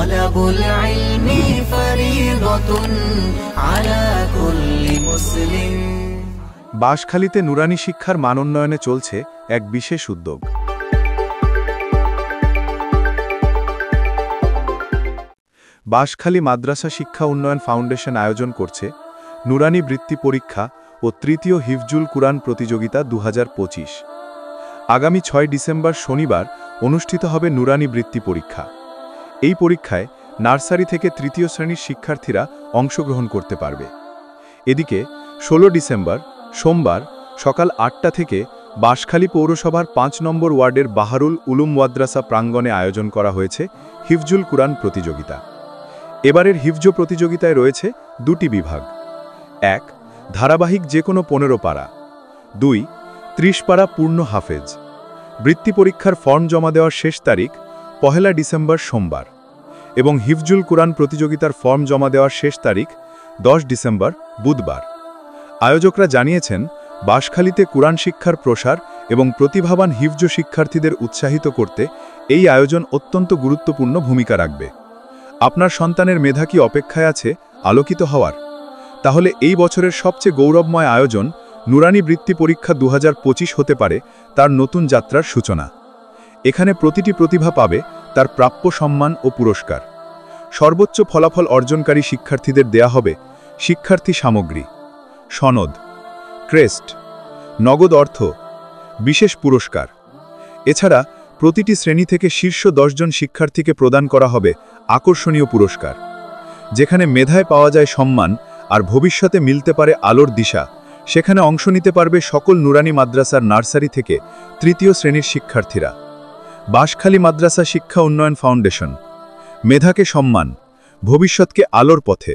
তালাবুল ইলমি ফরিদাতুন আলা কুল্লি মুসলিম। বাঁশখালীতে নুরানি শিক্ষার মান উন্নয়নে চলছে এক বিশেষ উদ্যোগ। বাঁশখালী মাদ্রাসা শিক্ষা উন্নয়ন ফাউন্ডেশন আয়োজন করছে নুরানি বৃত্তি পরীক্ষা ও তৃতীয় হিফজুল কুরআন প্রতিযোগিতা 2025। আগামী 6 ডিসেম্বর শনিবার অনুষ্ঠিত হবে নুরানি বৃত্তি পরীক্ষা। এই পরীক্ষায় নার্সারি থেকে তৃতীয় শ্রেণীর শিক্ষার্থীরা অংশগ্রহণ করতে পারবে। এদিকে 16 ডিসেম্বর সোমবার সকাল 8টা থেকে বাঁশখালী পৌরসভার 5 নম্বর ওয়ার্ডের বাহারুল উলুম মাদ্রাসা প্রাঙ্গণে আয়োজন করা হয়েছে হিফজুল কুরআন প্রতিযোগিতা। এবারের হিফজ প্রতিযোগিতায় রয়েছে 2টি বিভাগ। 1 ধারাবাহিক যে কোনো 15 পারা, 2 30 পারা পূর্ণ হাফেজ। বৃত্তি পরীক্ষার ফর্ম জমা দেওয়ার শেষ তারিখ 1 ডিসেম্বর সোমবার এবং হিফজুল কুরআন প্রতিযোগিতার ফর্ম জমা দেওয়ার শেষ তারিখ 10 ডিসেম্বর বুধবার। আয়োজকরা জানিয়েছেন, বাঁশখালীতে কুরআন শিক্ষার প্রসার এবং প্রতিভাবান হিফজ শিক্ষার্থীদের উৎসাহিত করতে এই আয়োজন অত্যন্ত গুরুত্বপূর্ণ ভূমিকা রাখবে। আপনার সন্তানের মেধা কি অপেক্ষায় আছে আলোকিত হওয়ার? তাহলে এই বছরের সবচেয়ে গৌরবময় আয়োজন নুরানি বৃত্তি পরীক্ষা 2025 হতে পারে তার নতুন যাত্রার সূচনা। এখানে প্রতিটি প্রতিভা পাবে তার প্রাপ্য সম্মান ও পুরস্কার। সর্বোচ্চ ফলাফল অর্জনকারী শিক্ষার্থীদের দেয়া হবে শিক্ষার্থী সামগ্রী, সনদ, ক্রেস্ট, নগদ অর্থ, বিশেষ পুরস্কার। এছাড়া প্রতিটি শ্রেণী থেকে শীর্ষ 10 জন শিক্ষার্থীকে প্রদান করা হবে আকর্ষণীয় পুরস্কার। যেখানে মেধায় পাওয়া যায় সম্মান আর ভবিষ্যতে মিলতে পারে আলোর দিশা, সেখানে অংশ নিতে পারবে সকল নুরানি মাদ্রাসার নার্সারি থেকে তৃতীয় শ্রেণীর শিক্ষার্থীরা। বাঁশখালী মাদ্রাসা শিক্ষা উন্নয়ন ফাউন্ডেশন, মেধাকে সম্মান, ভবিষ্যৎকে আলোর পথে।